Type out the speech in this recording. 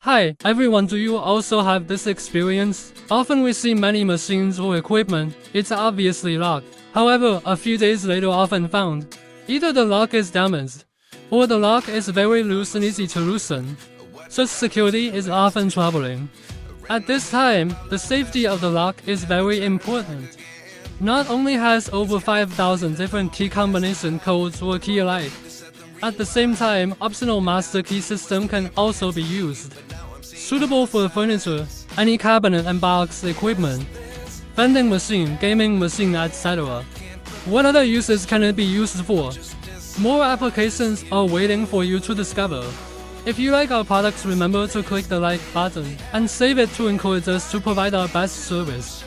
Hi, everyone, do you also have this experience? Often we see many machines or equipment, it's obviously locked. However, a few days later often found, either the lock is damaged, or the lock is very loose and easy to loosen. Such security is often troubling. At this time, the safety of the lock is very important. Not only has over 5,000 different key combination codes or key alike. At the same time, optional master key system can also be used. Suitable for furniture, any cabinet and box equipment, vending machine, gaming machine, etc. What other uses can it be used for? More applications are waiting for you to discover. If you like our products, remember to click the like button and save it to encourage us to provide our best service.